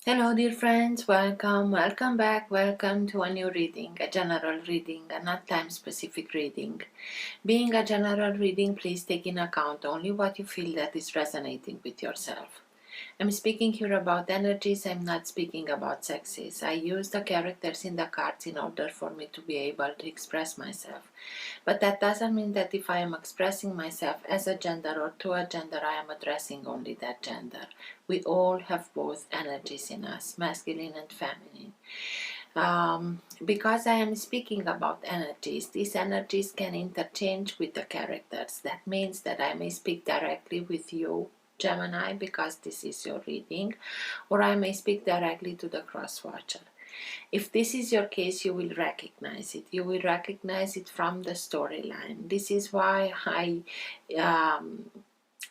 Hello dear friends, welcome back, welcome to a new reading, a general reading, a not time specific reading. Being a general reading, please take in account only what you feel that is resonating with yourself. I'm speaking here about energies, I'm not speaking about sexes. I use the characters in the cards in order for me to be able to express myself. But that doesn't mean that if I am expressing myself as a gender or to a gender, I am addressing only that gender. We all have both energies in us, masculine and feminine. Because I am speaking about energies, these energies can interchange with the characters. That means that I may speak directly with you, Gemini, because this is your reading, or I may speak directly to the cross watcher. If this is your case, you will recognize it. You will recognize it from the storyline. This is why I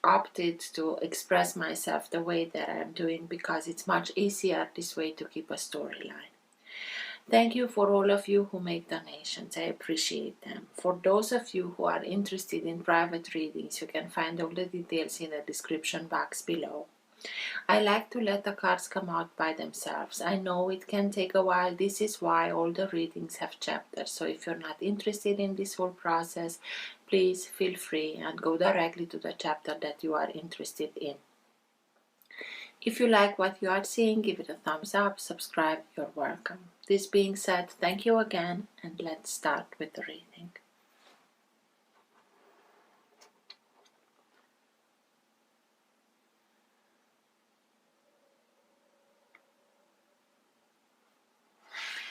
opted to express myself the way that I'm doing, because it's much easier this way to keep a storyline. Thank you for all of you who make donations. I appreciate them. For those of you who are interested in private readings, you can find all the details in the description box below. I like to let the cards come out by themselves. I know it can take a while. This is why all the readings have chapters. So if you're not interested in this whole process, please feel free and go directly to the chapter that you are interested in. If you like what you are seeing, give it a thumbs up, subscribe, you're welcome. This being said, thank you again, and let's start with the reading.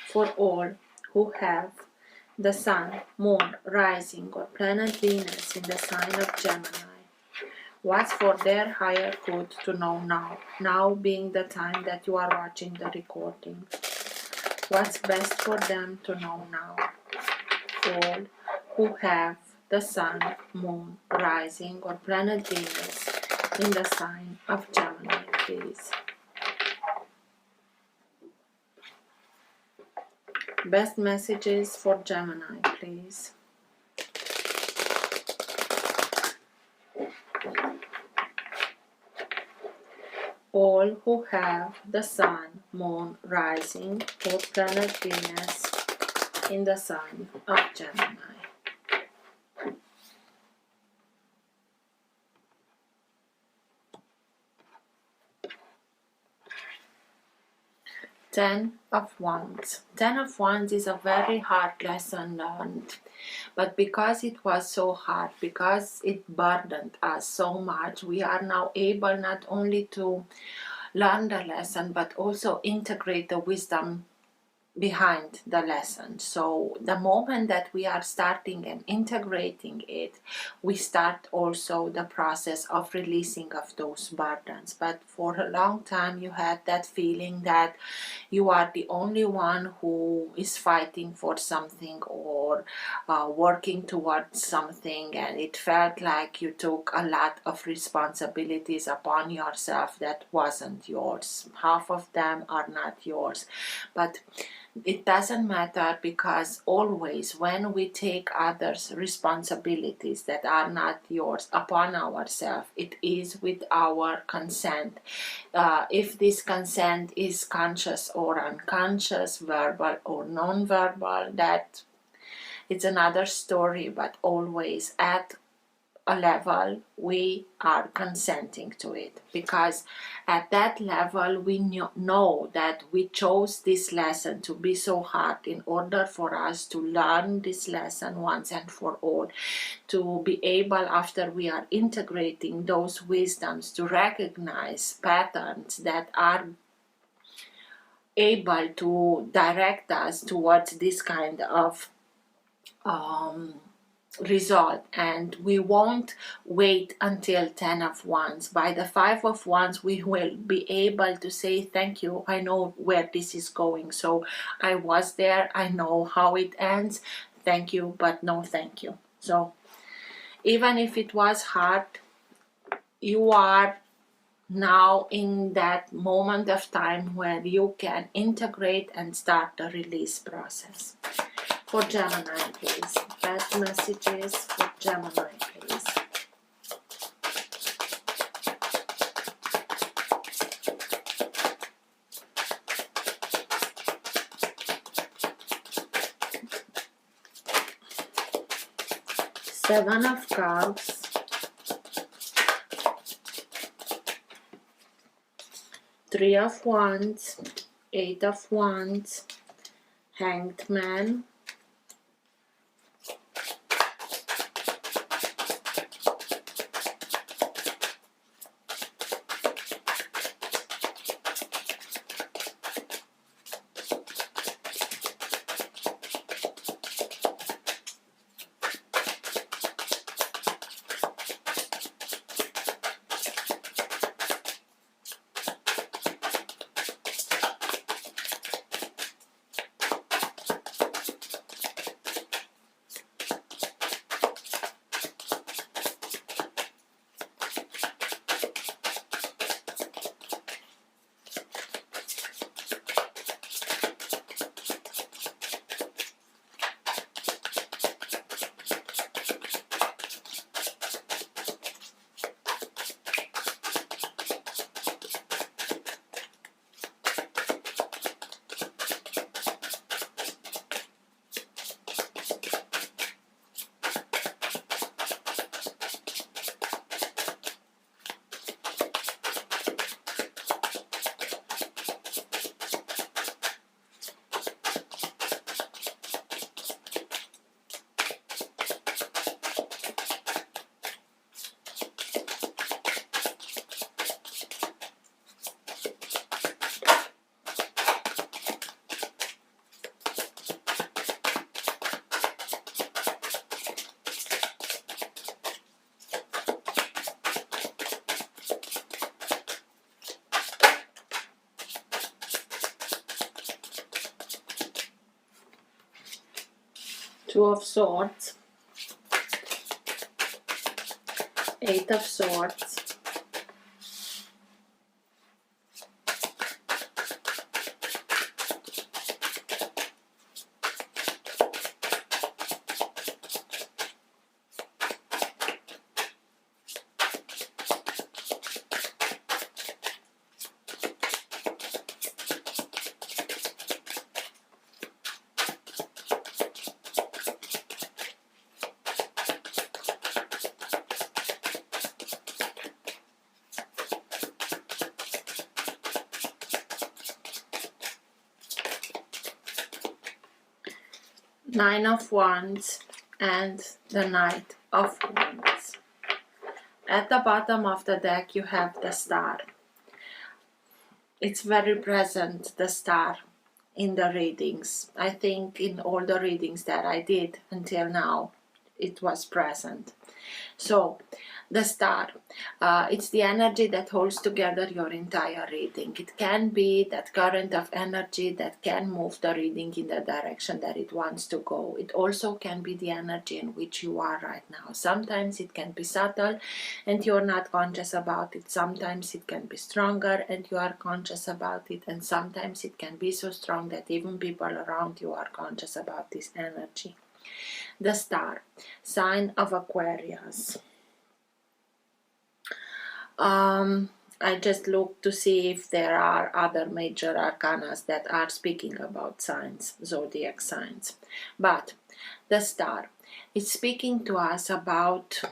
For all who have the Sun, Moon, Rising, or planet Venus in the sign of Gemini, what's for their higher good to know now? Now being the time that you are watching the recording. What's best for them to know now? All who have the Sun, Moon, Rising, or planet Venus in the sign of Gemini, please. Best messages for Gemini, please. All who have the Sun, Moon, Rising, or planet Venus in the sign of Gemini. Ten of Wands. Ten of Wands is a very hard lesson learned. But because it was so hard, because it burdened us so much, we are now able not only to learn the lesson, but also integrate the wisdom behind the lesson. So the moment that we are starting and integrating it, we start also the process of releasing of those burdens. But for a long time you had that feeling that you are the only one who is fighting for something or working towards something, and it felt like you took a lot of responsibilities upon yourself that wasn't yours. Half of them are not yours, but it doesn't matter, because always when we take others' responsibilities that are not yours upon ourselves, it is with our consent. If this consent is conscious or unconscious, verbal or non-verbal, that it's another story, but always at a level we are consenting to it, because at that level we know that we chose this lesson to be so hard in order for us to learn this lesson once and for all, to be able, after we are integrating those wisdoms, to recognize patterns that are able to direct us towards this kind of result. And we won't wait until 10 of Wands. By the 5 of Wands we will be able to say, thank you, I know where this is going, so I was there, I know how it ends, thank you, but no thank you. So even if it was hard, you are now in that moment of time where you can integrate and start the release process. For Gemini, please. Best messages for Gemini, please. Seven of Cups, Three of Wands, Eight of Wands, Hanged Man, Two of Swords, Eight of Swords, Nine of Wands, and the Knight of Wands. At the bottom of the deck you have the Star. It's very present, the Star, in the readings. I think in all the readings that I did until now, it was present. So, the Star, it's the energy that holds together your entire reading. It can be that current of energy that can move the reading in the direction that it wants to go. It also can be the energy in which you are right now. Sometimes it can be subtle and you're not conscious about it. Sometimes it can be stronger and you are conscious about it. And sometimes it can be so strong that even people around you are conscious about this energy. The Star, sign of Aquarius. I just looked to see if there are other major arcanas that are speaking about signs, zodiac signs. But the Star is speaking to us about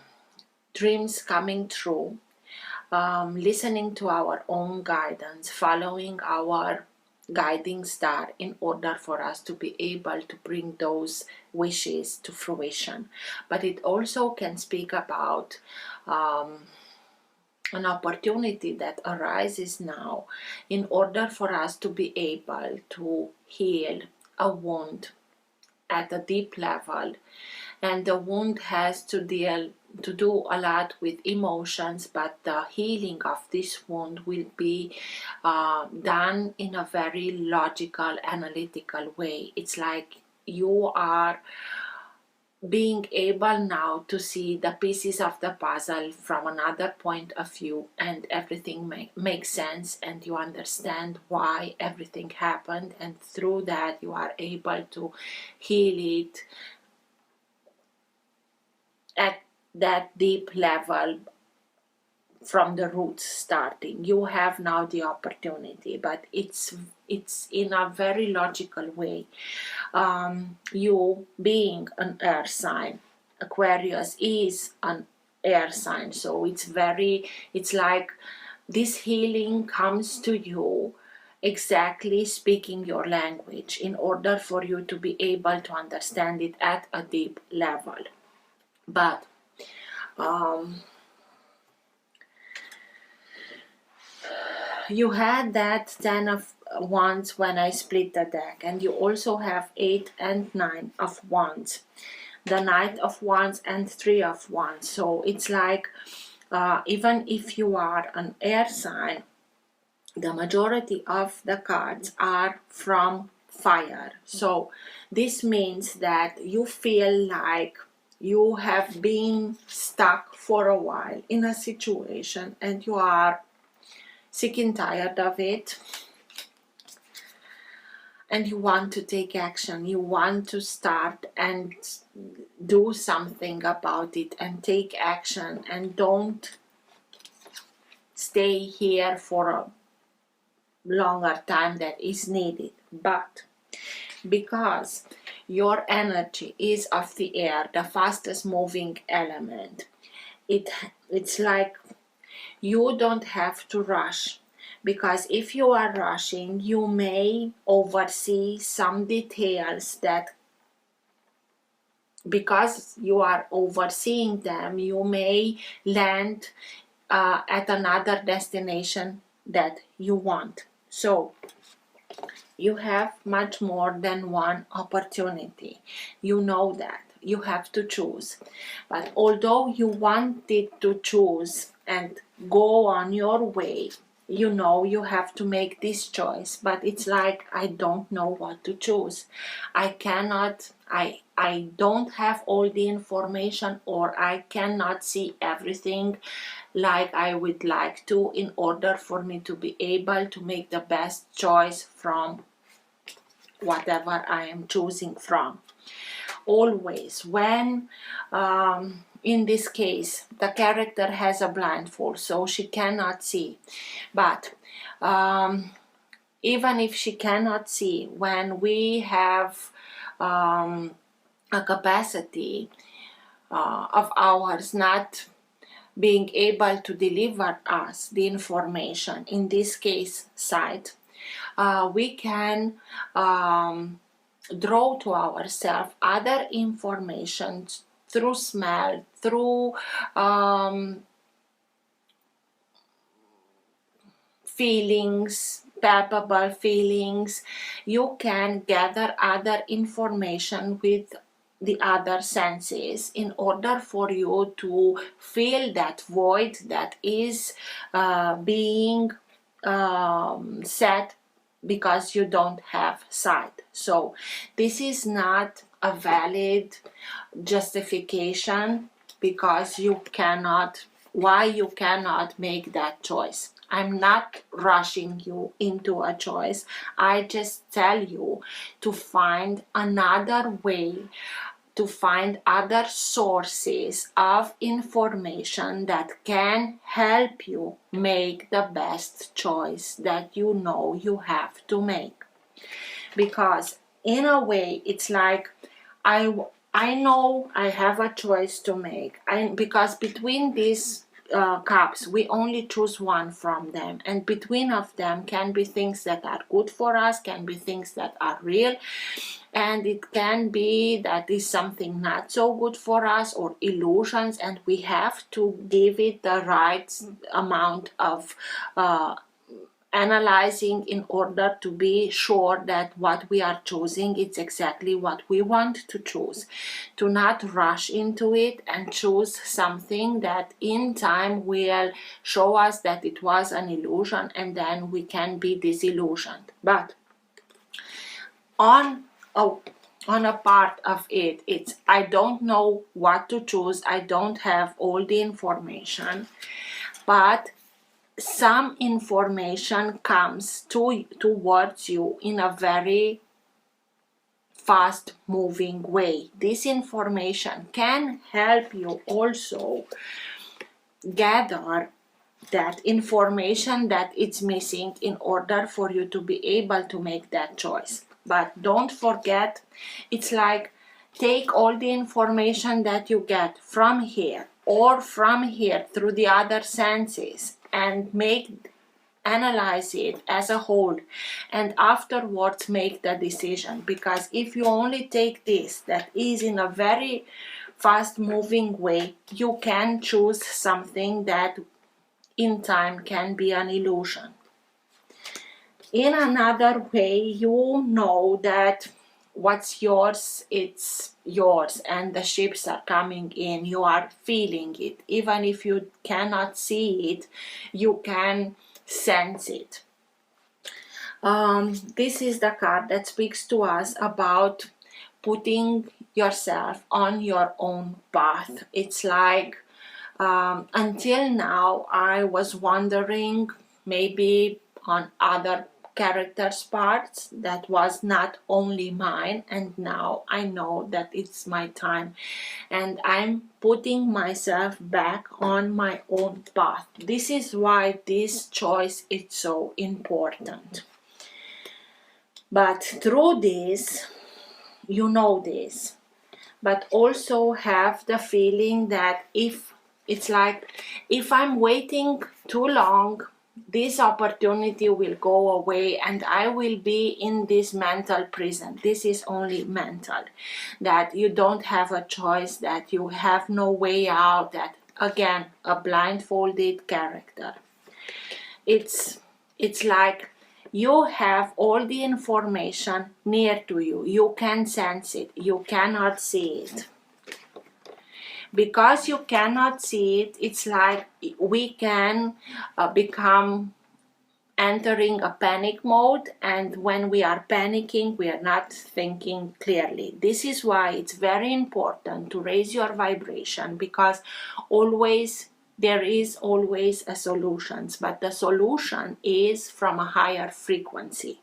dreams coming true, listening to our own guidance, following our guiding star in order for us to be able to bring those wishes to fruition. But it also can speak about an opportunity that arises now in order for us to be able to heal a wound at a deep level. And the wound has to do a lot with emotions, but the healing of this wound will be done in a very logical, analytical way. It's like you are being able now to see the pieces of the puzzle from another point of view, and everything makes sense, and you understand why everything happened, and through that you are able to heal it at that deep level from the roots starting. You have now the opportunity, but it's in a very logical way. You being an earth sign, Aquarius is an air sign, so it's like this healing comes to you exactly speaking your language in order for you to be able to understand it at a deep level. But you had that 10 of Wands when I split the deck, and you also have 8 and 9 of Wands, the Knight of Wands and 3 of Wands. So it's like even if you are an air sign, the majority of the cards are from fire. So this means that you feel like you have been stuck for a while in a situation and you are sick and tired of it, and you want to take action. You want to start and do something about it and take action, and don't stay here for a longer time that is needed. But because your energy is of the air, the fastest moving element, it's like you don't have to rush, because if you are rushing, you may oversee some details that, because you are overseeing them, you may land at another destination that you want. So you have much more than one opportunity. You know that. You have to choose. But although you wanted to choose and go on your way, you know you have to make this choice. But it's like, I don't know what to choose. I don't have all the information, or I cannot see everything like I would like to, in order for me to be able to make the best choice from whatever I am choosing from. Always when in this case the character has a blindfold, so she cannot see, but even if she cannot see, when we have a capacity of ours not being able to deliver us the information, in this case sight, we can draw to ourselves other information through smell, through feelings, palpable feelings. You can gather other information with the other senses in order for you to fill that void that is being set because you don't have sight. So this is not a valid justification because why you cannot make that choice. I'm not rushing you into a choice. I just tell you to find another way, to find other sources of information that can help you make the best choice that you know you have to make. Because in a way, it's like, I know I have a choice to make, because between these cups we only choose one from them, and between of them can be things that are good for us, can be things that are real, and it can be that is something not so good for us, or illusions, and we have to give it the right amount of analyzing in order to be sure that what we are choosing is exactly what we want to choose. To not rush into it and choose something that in time will show us that it was an illusion, and then we can be disillusioned. But on a part of it, it's I don't know what to choose, I don't have all the information, but some information comes towards you in a very fast moving way. This information can help you also gather that information that it's missing in order for you to be able to make that choice. But don't forget, it's like take all the information that you get from here or from here through the other senses and analyze it as a whole, and afterwards make the decision. Because if you only take this that is in a very fast moving way, you can choose something that in time can be an illusion. In another way, you know that what's yours, it's yours, and the ships are coming in. You are feeling it. Even if you cannot see it, you can sense it. This is the card that speaks to us about putting yourself on your own path. It's like, until now I was wondering maybe on other characters' parts that was not only mine, and now I know that it's my time and I'm putting myself back on my own path. This is why this choice is so important. But through this, you know this, but also have the feeling that if I'm waiting too long, this opportunity will go away and I will be in this mental prison. This is only mental, that you don't have a choice, that you have no way out, that again, a blindfolded character. It's like you have all the information near to you. You can sense it. You cannot see it. Because you cannot see it, it's like we can become entering a panic mode, and when we are panicking, we are not thinking clearly. This is why it's very important to raise your vibration, because there is always a solution, but the solution is from a higher frequency.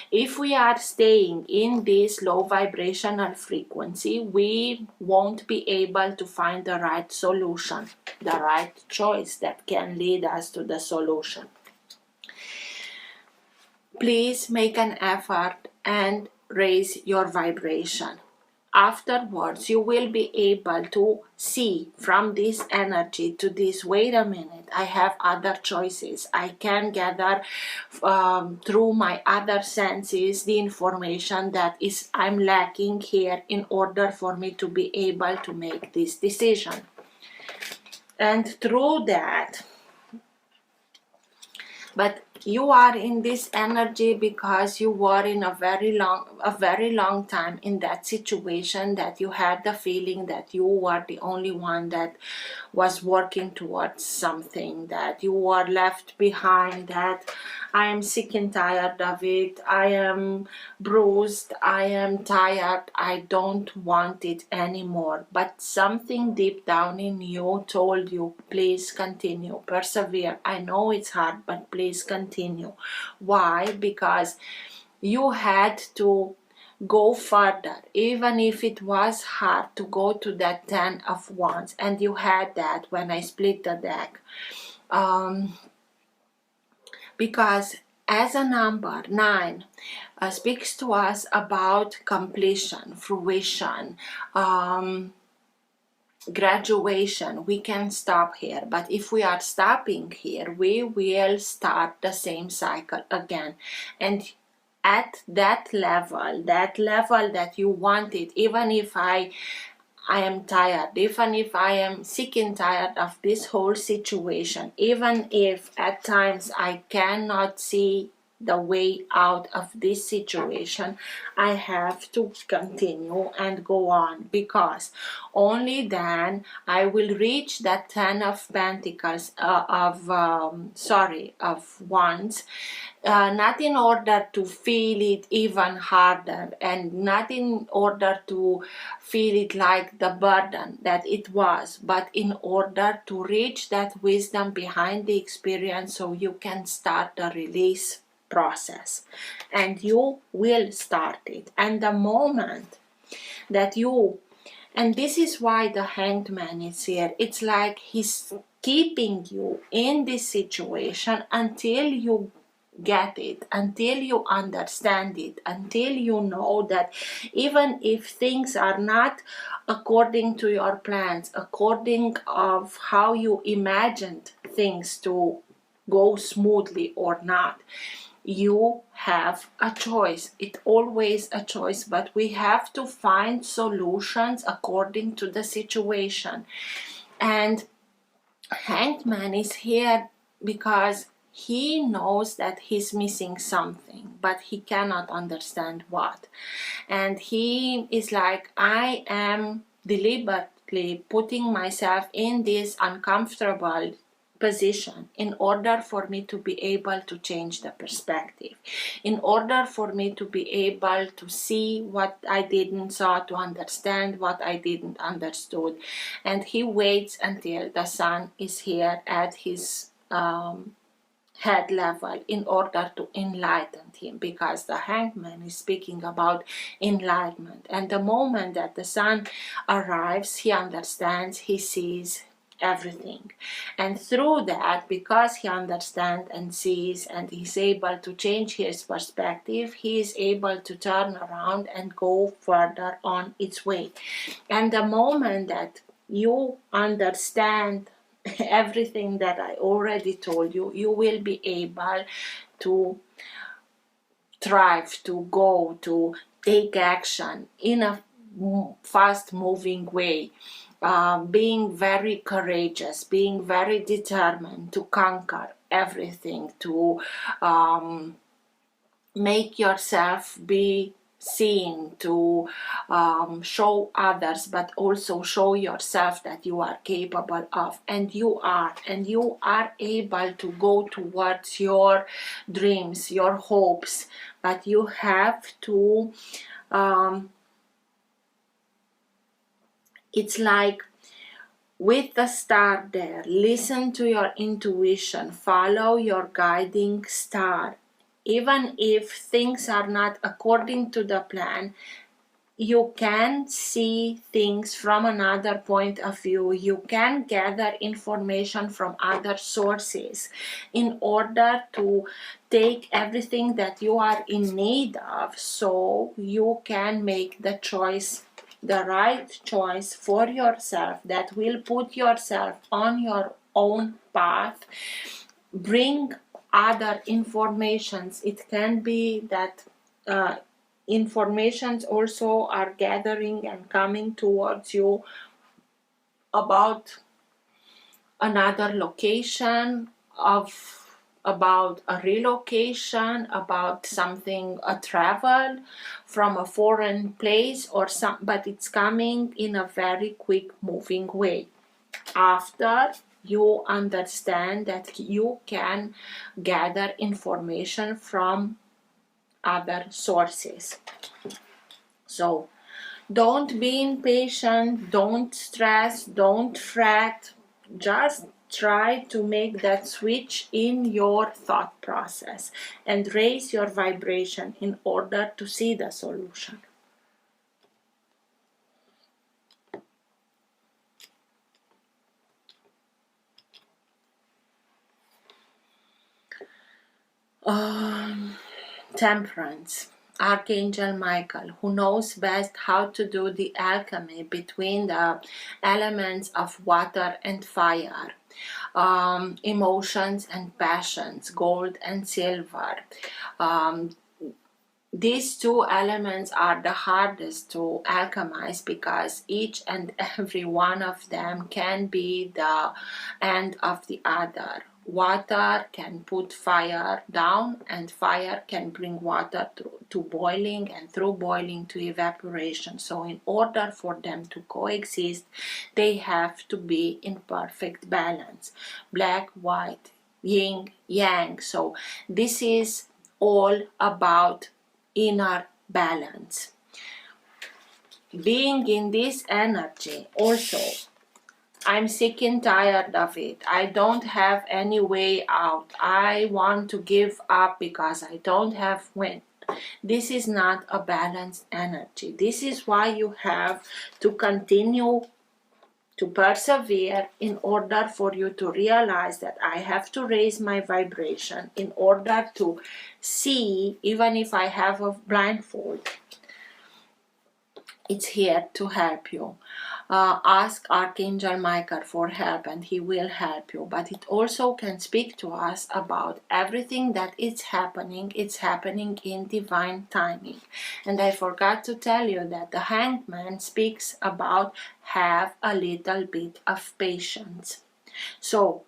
If we are staying in this low vibrational frequency, we won't be able to find the right solution, the right choice that can lead us to the solution. Please make an effort and raise your vibration. Afterwards, you will be able to see from this energy to this, wait a minute, I have other choices. I can gather through my other senses the information that I'm lacking here in order for me to be able to make this decision. And through that, but you are in this energy because you were in a very long time in that situation, that you had the feeling that you were the only one that was working towards something, that you were left behind, that I am sick and tired of it, I am bruised, I am tired, I don't want it anymore. But something deep down in you told you, please continue, persevere. I know it's hard, but please continue. Why? Because you had to go further, even if it was hard to go to that 10 of Wands, and you had that when I split the deck. Because as a number 9 speaks to us about completion, fruition, graduation. We can stop here, but if we are stopping here, we will start the same cycle again. And at that level that you wanted, even if I am tired, even if I am sick and tired of this whole situation, even if at times I cannot see the way out of this situation, I have to continue and go on, because only then I will reach that 10 of Pentacles, of Wands, not in order to feel it even harder, and not in order to feel it like the burden that it was, but in order to reach that wisdom behind the experience, so you can start the release process. And you will start it. And the moment that and this is why the Hanged Man is here, it's like he's keeping you in this situation until you get it, until you understand it, until you know that even if things are not according to your plans, according of how you imagined things to go smoothly or not, you have a choice. It's always a choice, but we have to find solutions according to the situation. And Hanged Man is here because he knows that he's missing something, but he cannot understand what. And he is like, I am deliberately putting myself in this uncomfortable position in order for me to be able to change the perspective, in order for me to be able to see what I didn't saw, to understand what I didn't understood. And he waits until the sun is here at his head level in order to enlighten him, because the hangman is speaking about enlightenment. And the moment that the sun arrives, he understands, he sees everything. And through that, because he understands and sees and is able to change his perspective, he is able to turn around and go further on its way. And the moment that you understand everything that I already told you, you will be able to thrive, to go, to take action in a fast moving way, being very courageous, being very determined to conquer everything, to make yourself be seen, to show others, but also show yourself that you are capable of, and you are able to go towards your dreams, your hopes. But you have to it's like with the star there, listen to your intuition, follow your guiding star. Even if things are not according to the plan, you can see things from another point of view. You can gather information from other sources in order to take everything that you are in need of, so you can make the choice, the right choice for yourself, that will put yourself on your own path. Bring other informations. It can be that informations also are gathering and coming towards you about another location, about a relocation, about something, a travel from a foreign place or some, but it's coming in a very quick moving way. After you understand that you can gather information from other sources. So don't be impatient, don't stress, don't fret, just try to make that switch in your thought process and raise your vibration in order to see the solution. Temperance. Archangel Michael, who knows best how to do the alchemy between the elements of water and fire, emotions and passions, gold and silver. These two elements are the hardest to alchemize because each and every one of them can be the end of the other. Water can put fire down, and fire can bring water to boiling, and through boiling to evaporation. So in order for them to coexist, they have to be in perfect balance. Black, white, yin, yang. So this is all about inner balance. Being in this energy also, I'm sick and tired of it. I don't have any way out. I want to give up because I don't have wind. This is not a balanced energy. This is why you have to continue to persevere, in order for you to realize that I have to raise my vibration in order to see, even if I have a blindfold. It's here to help you. Ask Archangel Michael for help and he will help you. But it also can speak to us about everything that is happening. It's happening in divine timing. And I forgot to tell you that the Hanged Man speaks about have a little bit of patience. So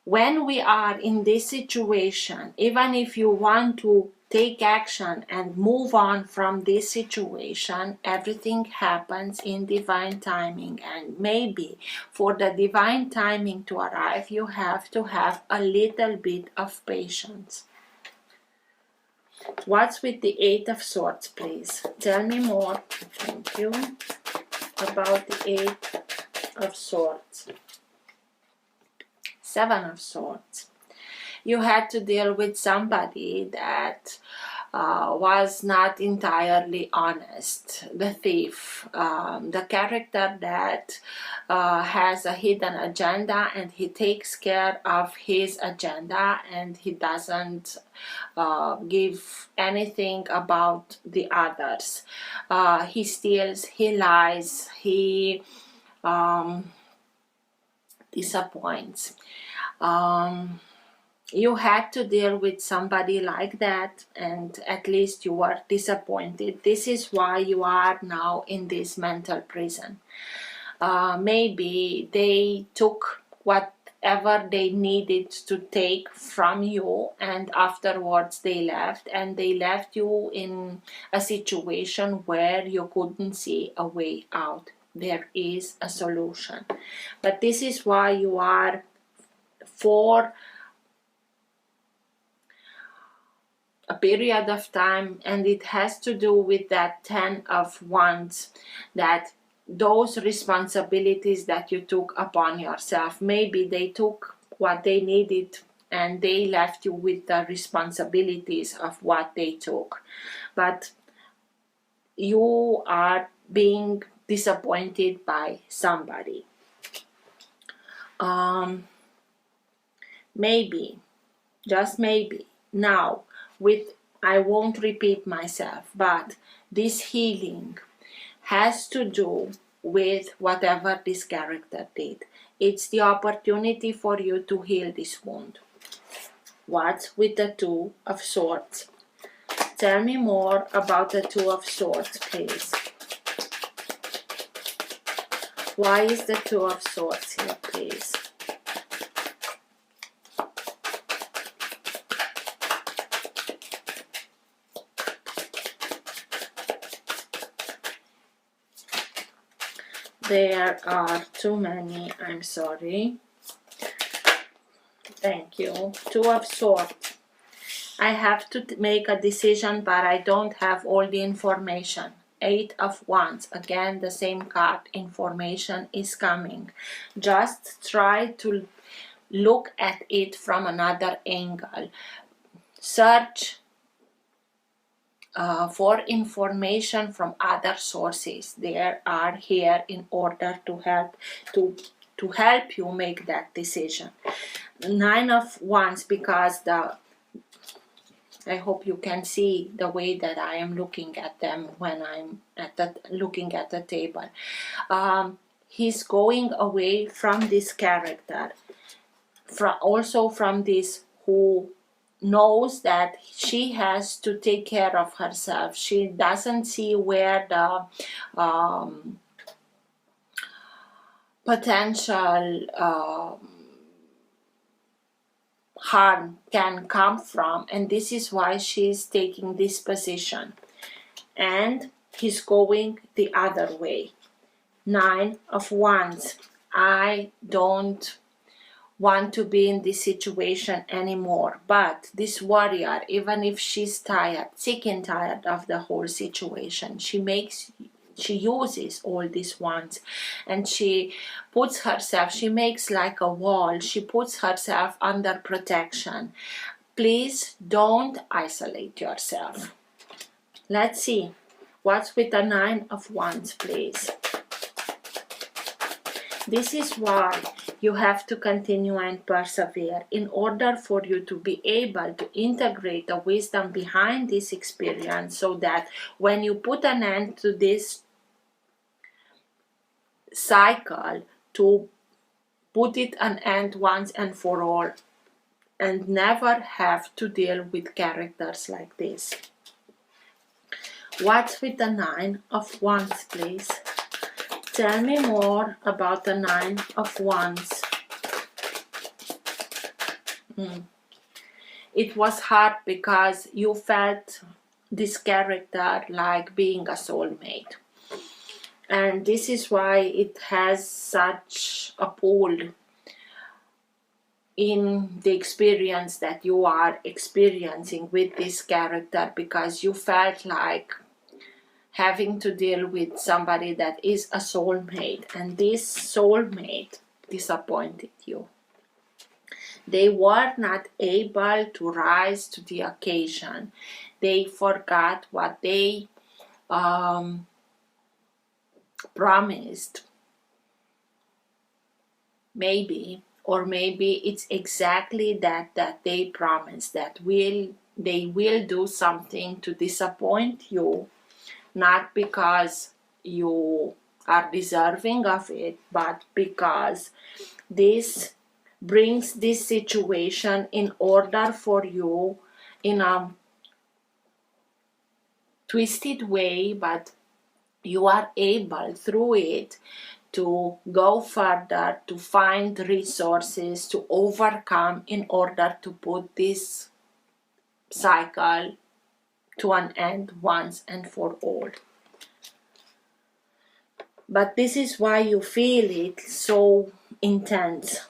when we are in this situation, even if you want to take action and move on from this situation, everything happens in divine timing. And maybe for the divine timing to arrive, you have to have a little bit of patience. What's with the Eight of Swords, please? Tell me more, thank you, about the Eight of Swords. Seven of Swords. You had to deal with somebody that was not entirely honest, the thief, the character that has a hidden agenda, and he takes care of his agenda and he doesn't give anything about the others. He steals, he lies, he disappoints. You had to deal with somebody like that, and at least you were disappointed. This is why you are now in this mental prison. Maybe they took whatever they needed to take from you, and afterwards they left, and they left you in a situation where you couldn't see a way out. There is a solution. But this is why you are for a period of time, and it has to do with that Ten of Wands, that those responsibilities that you took upon yourself, maybe they took what they needed and they left you with the responsibilities of what they took, but you are being disappointed by somebody. Maybe, just maybe, now I won't repeat myself, but this healing has to do with whatever this character did. It's the opportunity for you to heal this wound. What's with the Two of Swords? Tell me more about the Two of Swords, please. Why is the Two of Swords here, please? There are too many, I'm sorry. Thank you. Two of Swords. I have to make a decision, but I don't have all the information. Eight of Wands. Again, the same card. Information is coming. Just try to look at it from another angle. Search for information from other sources. They are here in order to help you make that decision. Nine of Wands, because I hope you can see the way that I am looking at them when I'm looking at the table. He's going away from this character, also from this who knows that she has to take care of herself. She doesn't see where the potential harm can come from, and this is why she's taking this position, and he's going the other way. Nine of Wands. I don't want to be in this situation anymore, but this warrior, even if she's tired, sick and tired of the whole situation, she uses all these wands, and she puts herself, she makes like a wall, she puts herself under protection. Please don't isolate yourself. Let's see what's with the Nine of Wands, please. This is why you have to continue and persevere in order for you to be able to integrate the wisdom behind this experience, so that when you put an end to this cycle, to put it an end once and for all, and never have to deal with characters like this. What's with the Nine of Wands, please? Tell me more about the Nine of Wands. It was hard because you felt this character like being a soulmate. And this is why it has such a pull in the experience that you are experiencing with this character, because you felt like having to deal with somebody that is a soulmate, and this soulmate disappointed you. They were not able to rise to the occasion. They forgot what they promised. Maybe it's exactly that they promised, that they will do something to disappoint you, not because you are deserving of it, but because this brings this situation in order for you, in a twisted way, but you are able through it to go further, to find resources to overcome, in order to put this cycle to an end once and for all. But this is why you feel it so intense.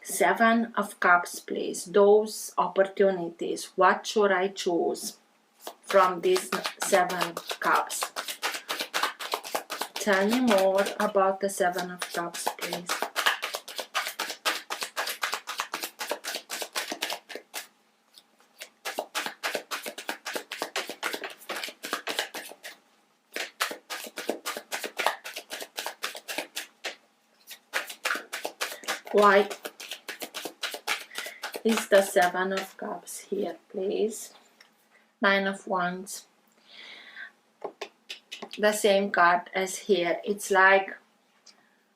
Seven of Cups, please. Those opportunities. What should I choose from these Seven Cups? Tell me more about the Seven of Cups, please. Why is the Seven of Cups here, please? Nine of Wands. The same card as here. It's like,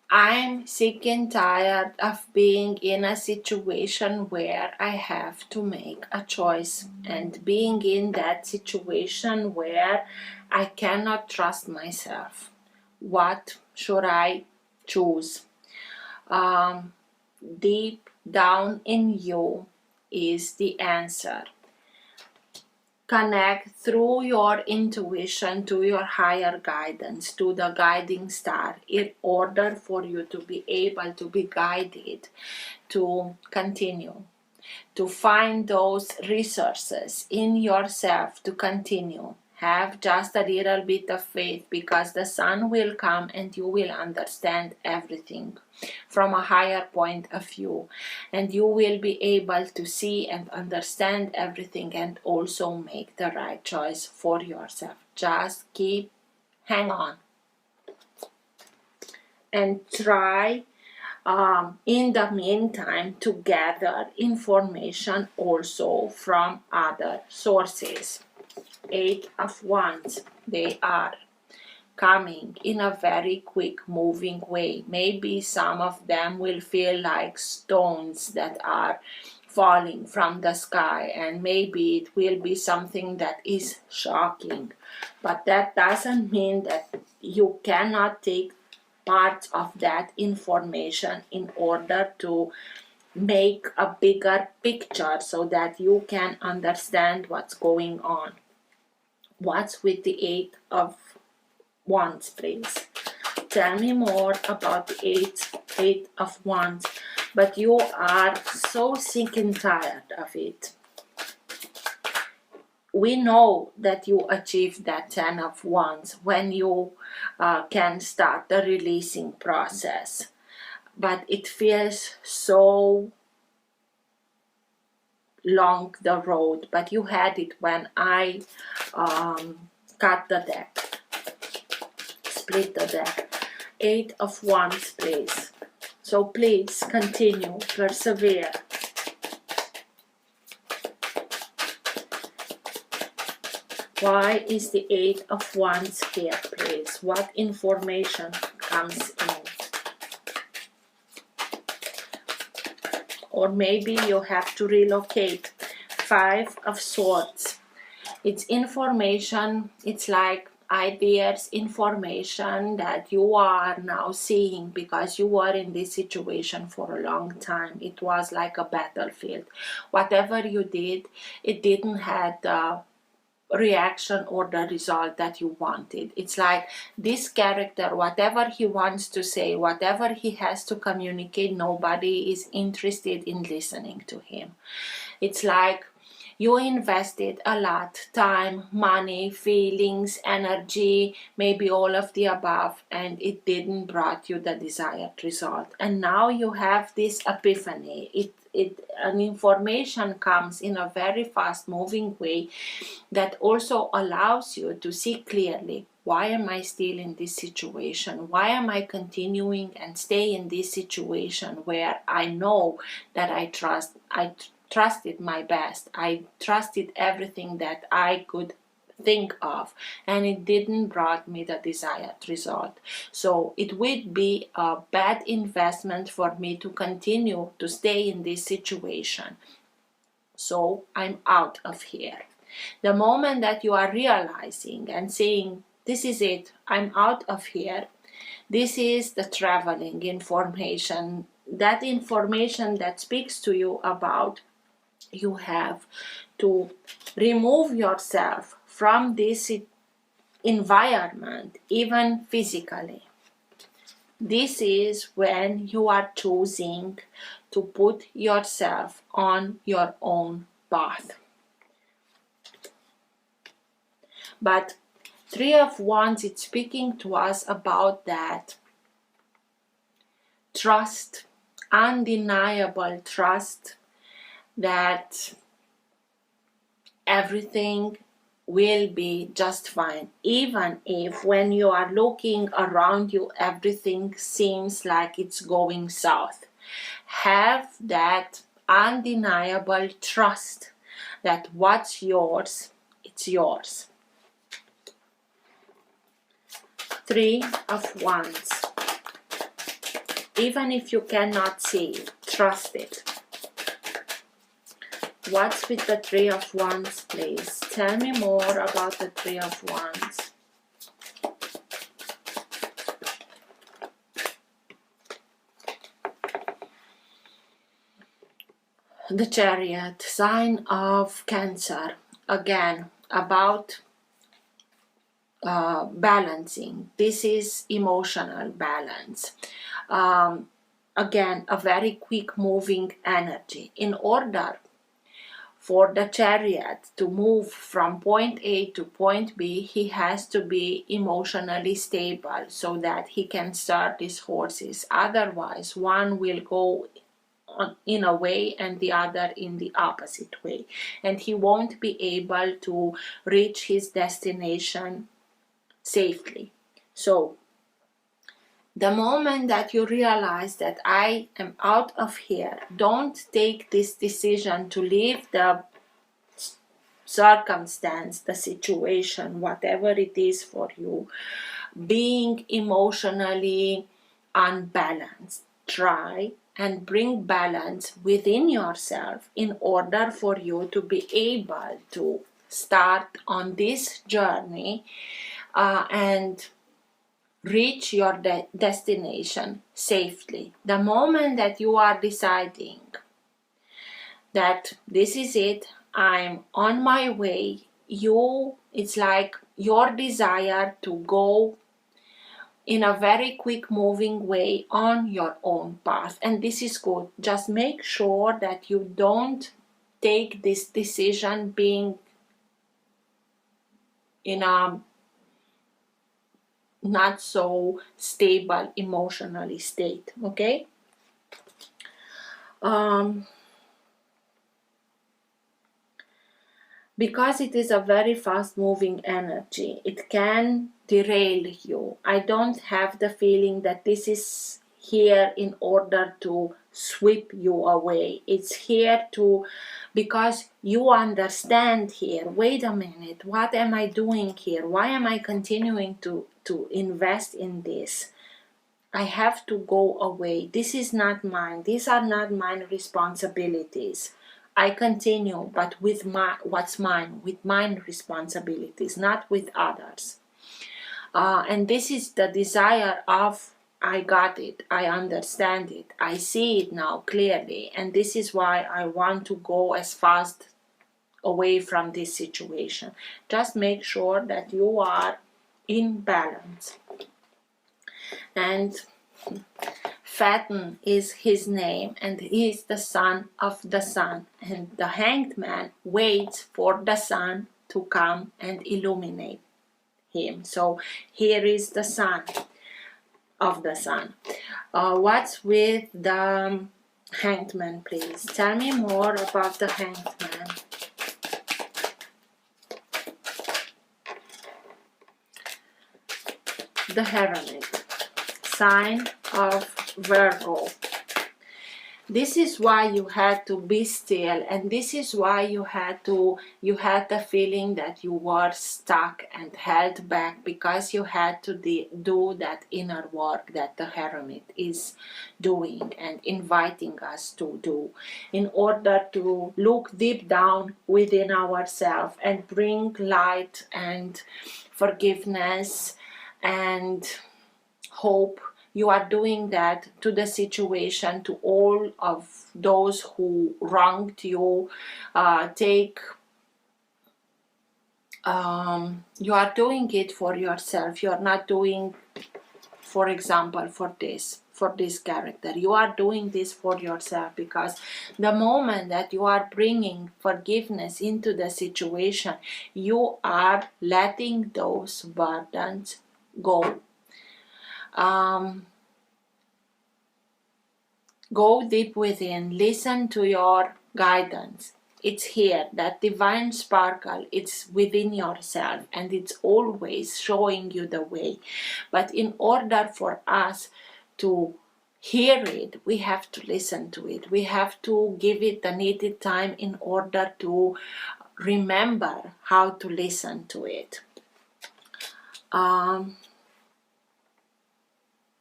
I'm sick and tired of being in a situation where I have to make a choice, and being in that situation where I cannot trust myself. What should I choose? Deep down in you is the answer. Connect through your intuition to your higher guidance, to the guiding star, in order for you to be able to be guided to continue, to find those resources in yourself to continue. Have just a little bit of faith, because the sun will come and you will understand everything from a higher point of view, and you will be able to see and understand everything, and also make the right choice for yourself. Just hang on, and try in the meantime to gather information also from other sources. Eight of Wands, they are coming in a very quick moving way. Maybe some of them will feel like stones that are falling from the sky, and maybe it will be something that is shocking, but that doesn't mean that you cannot take parts of that information in order to make a bigger picture, so that you can understand what's going on. What's with the Eight of Wands, please? Tell me more about the Eight of Wands. But you are so sick and tired of it. We know that you achieved that Ten of Wands when you can start the releasing process. But it feels so long the road, but you had it when I cut the deck, split the deck. Eight of Wands, please. So please continue, persevere. Why is the Eight of Wands here, please? What information comes in? Or maybe you have to relocate. Five of Swords. It's information, it's like ideas, information that you are now seeing because you were in this situation for a long time. It was like a battlefield. Whatever you did, it didn't have the reaction or the result that you wanted. It's like this character, whatever he wants to say, whatever he has to communicate, nobody is interested in listening to him. It's like you invested a lot, time, money, feelings, energy, maybe all of the above, and it didn't brought you the desired result. And now you have this epiphany. An information comes in a very fast moving way that also allows you to see clearly, why am I still in this situation? Why am I continuing and stay in this situation where I know that I trusted my best. I trusted everything that I could think of, and it didn't brought me the desired result. So it would be a bad investment for me to continue to stay in this situation. So I'm out of here. The moment that you are realizing and saying, this is it, I'm out of here, this is the traveling information, that information that speaks to you about you have to remove yourself from this environment, even physically. This is when you are choosing to put yourself on your own path. But Three of Wands, it's speaking to us about that trust, undeniable trust that everything will be just fine, even if when you are looking around you everything seems like it's going south. Have that undeniable trust that what's yours, it's yours. Three of Wands. Even if you cannot see it, trust it. What's with the Three of Wands, please? Tell me more about the Three of Wands. The Chariot, sign of Cancer. Again, about balancing. This is emotional balance. Again, a very quick moving energy. In order for the Chariot to move from point A to point B, he has to be emotionally stable so that he can start his horses. Otherwise, one will go in a way and the other in the opposite way. And he won't be able to reach his destination safely. So, the moment that you realize that I am out of here, don't take this decision to leave the circumstance, the situation, whatever it is for you, being emotionally unbalanced. Try and bring balance within yourself in order for you to be able to start on this journey and reach your destination safely. The moment that you are deciding that this is it, I'm on my way, it's like your desire to go in a very quick moving way on your own path, and this is good. Just make sure that you don't take this decision being in a not so stable emotionally state, okay? Because it is a very fast moving energy, it can derail you. I don't have the feeling that this is here in order to sweep you away. It's here to, because you understand here, wait a minute, what am I doing here? Why am I continuing to invest in this? I have to go away. This is not mine. These are not mine responsibilities. I continue, but with what's mine, with mine responsibilities, not with others. And this is the desire of, I got it, I understand it, I see it now clearly, and this is why I want to go as fast away from this situation. Just make sure that you are in balance. And Fatten is his name, and he is the son of the sun, and the hanged man waits for the sun to come and illuminate him. So here is the son of the sun. What's with the hanged man, please? Tell me more about the hanged man. The Hermit, sign of Virgo. This is why you had to be still, and this is why you had the feeling that you were stuck and held back, because you had to do that inner work that the Hermit is doing and inviting us to do, in order to look deep down within ourselves and bring light and forgiveness and hope. You are doing that to the situation, to all of those who wronged you. You are doing it for yourself. You are not doing, for example, for this character. You are doing this for yourself, because the moment that you are bringing forgiveness into the situation, you are letting those burdens go. Go deep within, listen to your guidance. It's here, that divine sparkle, it's within yourself, and it's always showing you the way. But in order for us to hear it, we have to listen to it. We have to give it the needed time in order to remember how to listen to it.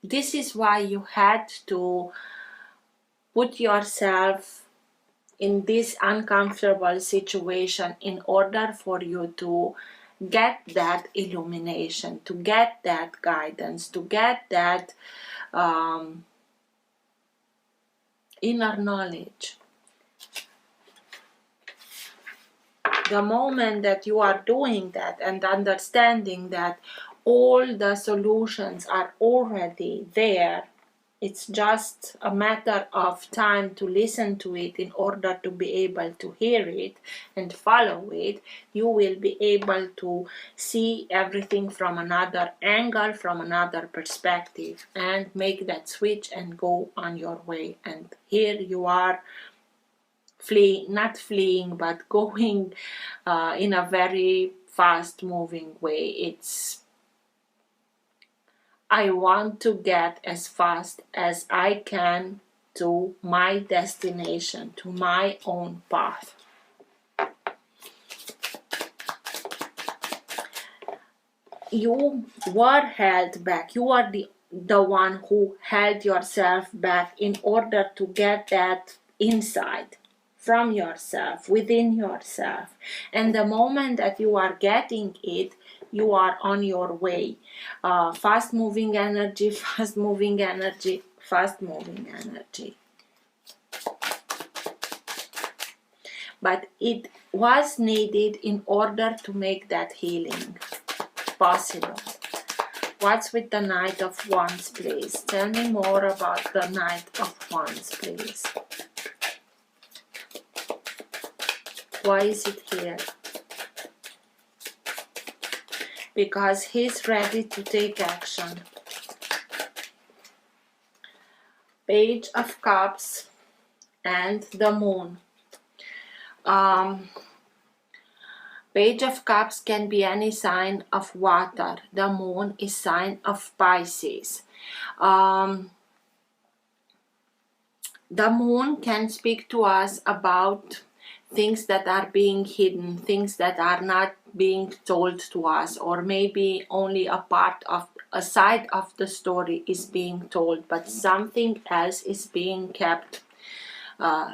This is why you had to put yourself in this uncomfortable situation, in order for you to get that illumination, to get that guidance, to get that inner knowledge. The moment that you are doing that and understanding that all the solutions are already there, it's just a matter of time to listen to it in order to be able to hear it and follow it, you will be able to see everything from another angle, from another perspective, and make that switch and go on your way. And here you are not fleeing, but going in a very fast moving way. I want to get as fast as I can to my destination, to my own path. You were held back. You are the one who held yourself back in order to get that insight from yourself, within yourself. And the moment that you are getting it, you are on your way. Fast moving energy, fast moving energy, fast moving energy. But it was needed in order to make that healing possible. What's with the Knight of Wands, please? Tell me more about the Knight of Wands, please. Why is it here? Because he's ready to take action. Page of Cups and the Moon. Page of Cups can be any sign of water. The Moon is sign of Pisces. The moon can speak to us about things that are being hidden, things that are not being told to us, or maybe only a part of a side of the story is being told, but something else is being kept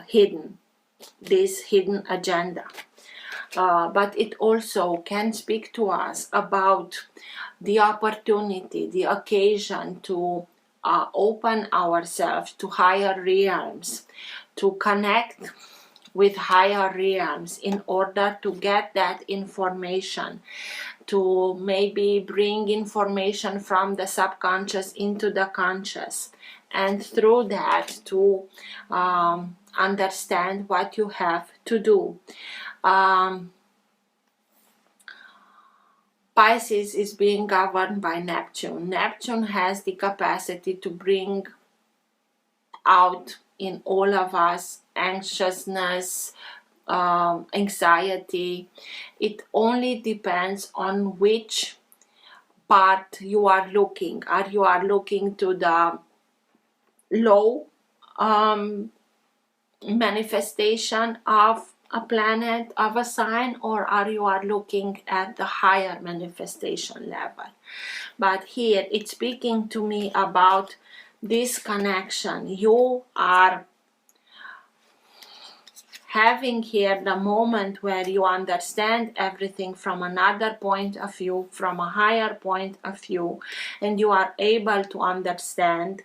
hidden, this hidden agenda. But it also can speak to us about the opportunity, the occasion to open ourselves to higher realms, to connect with higher realms in order to get that information, to maybe bring information from the subconscious into the conscious, and through that to understand what you have to do. Pisces is being governed by Neptune. Neptune has the capacity to bring out in all of us anxiousness, anxiety. It only depends on which part you are looking. Are you are looking to the low manifestation of a planet, of a sign, or are you are looking at the higher manifestation level? But here it's speaking to me about this connection. You are having here the moment where you understand everything from another point of view, from a higher point of view, and you are able to understand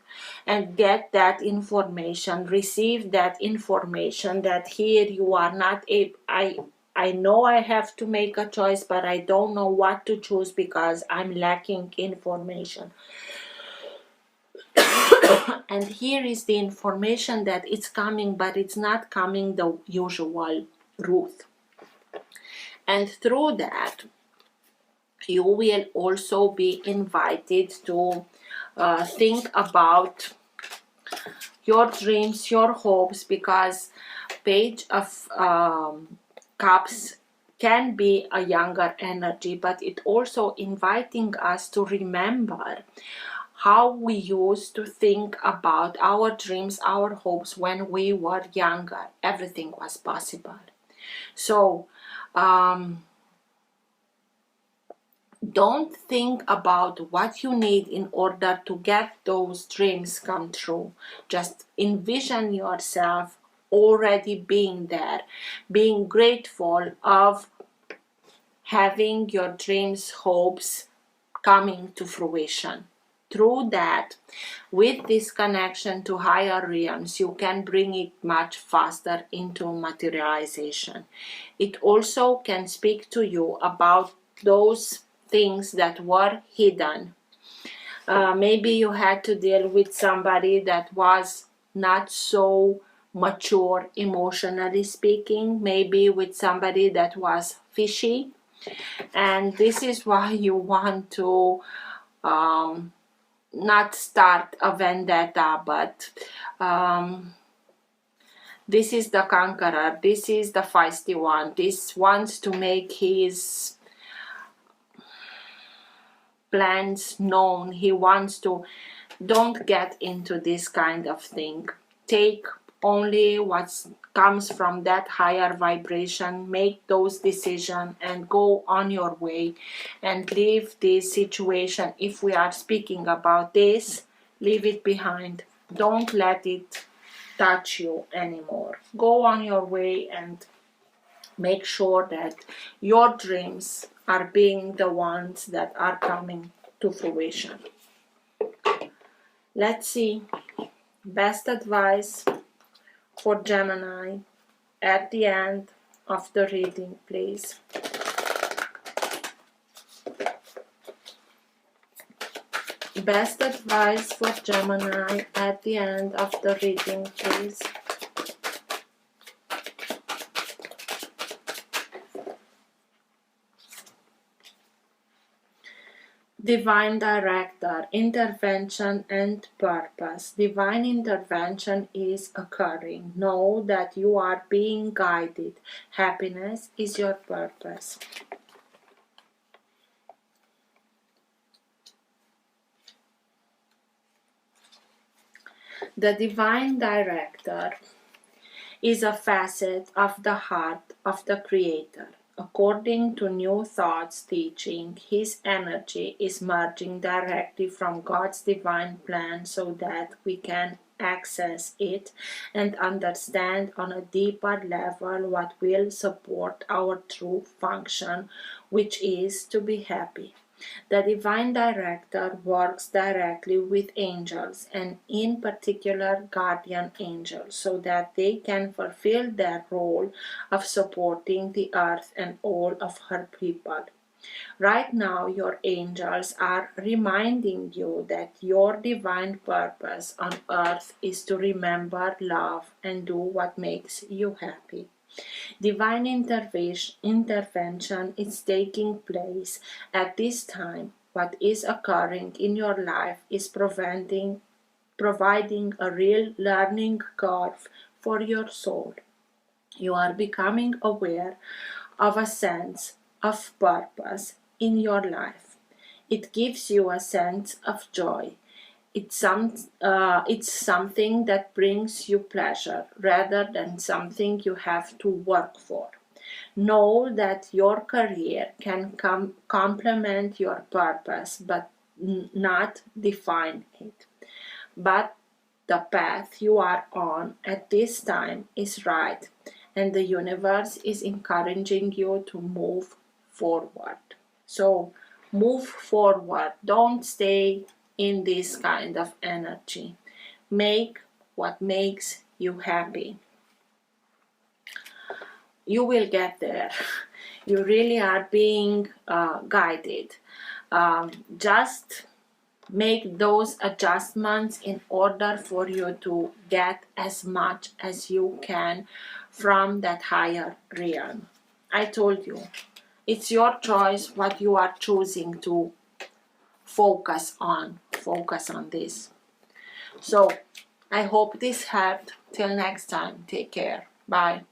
and get that information, receive that information, that here you are not able. I know I have to make a choice, but I don't know what to choose because I'm lacking information. And here is the information that it's coming, but it's not coming the usual route. And through that, you will also be invited to think about your dreams, your hopes, because Page of Cups can be a younger energy, but it also inviting us to remember how we used to think about our dreams, our hopes when we were younger. Everything was possible. So don't think about what you need in order to get those dreams come true. Just envision yourself already being there, being grateful of having your dreams, hopes coming to fruition. Through that, with this connection to higher realms, you can bring it much faster into materialization. It also can speak to you about those things that were hidden. Maybe you had to deal with somebody that was not so mature emotionally speaking, maybe with somebody that was fishy, and this is why you want to not start a vendetta, but this is the conqueror, this is the feisty one, this wants to make his plans known, he wants to. Don't get into this kind of thing. Take only what comes from that higher vibration, make those decisions and go on your way and leave this situation. If we are speaking about this, leave it behind. Don't let it touch you anymore. Go on your way and make sure that your dreams are being the ones that are coming to fruition. Let's see. Best advice for Gemini at the end of the reading, please. Best advice for Gemini at the end of the reading, please. Divine Director, Intervention and Purpose. Divine intervention is occurring. Know that you are being guided. Happiness is your purpose. The divine director is a facet of the heart of the Creator. According to New Thought's teaching, his energy is merging directly from God's divine plan so that we can access it and understand on a deeper level what will support our true function, which is to be happy. The divine director works directly with angels and in particular guardian angels so that they can fulfill their role of supporting the earth and all of her people. Right now, your angels are reminding you that your divine purpose on earth is to remember, love, and do what makes you happy. Divine intervention is taking place at this time. What is occurring in your life is providing a real learning curve for your soul. You are becoming aware of a sense of purpose in your life. It gives you a sense of joy. It's something that brings you pleasure rather than something you have to work for. Know that your career can complement your purpose but not define it. But the path you are on at this time is right, and the universe is encouraging you to move forward. So move forward. Don't stay in this kind of energy. Make what makes you happy. You will get there. You really are being guided. Just make those adjustments in order for you to get as much as you can from that higher realm. I told you, it's your choice what you are choosing to focus on. Focus on this. So I hope this helped. Till next time, take care. Bye.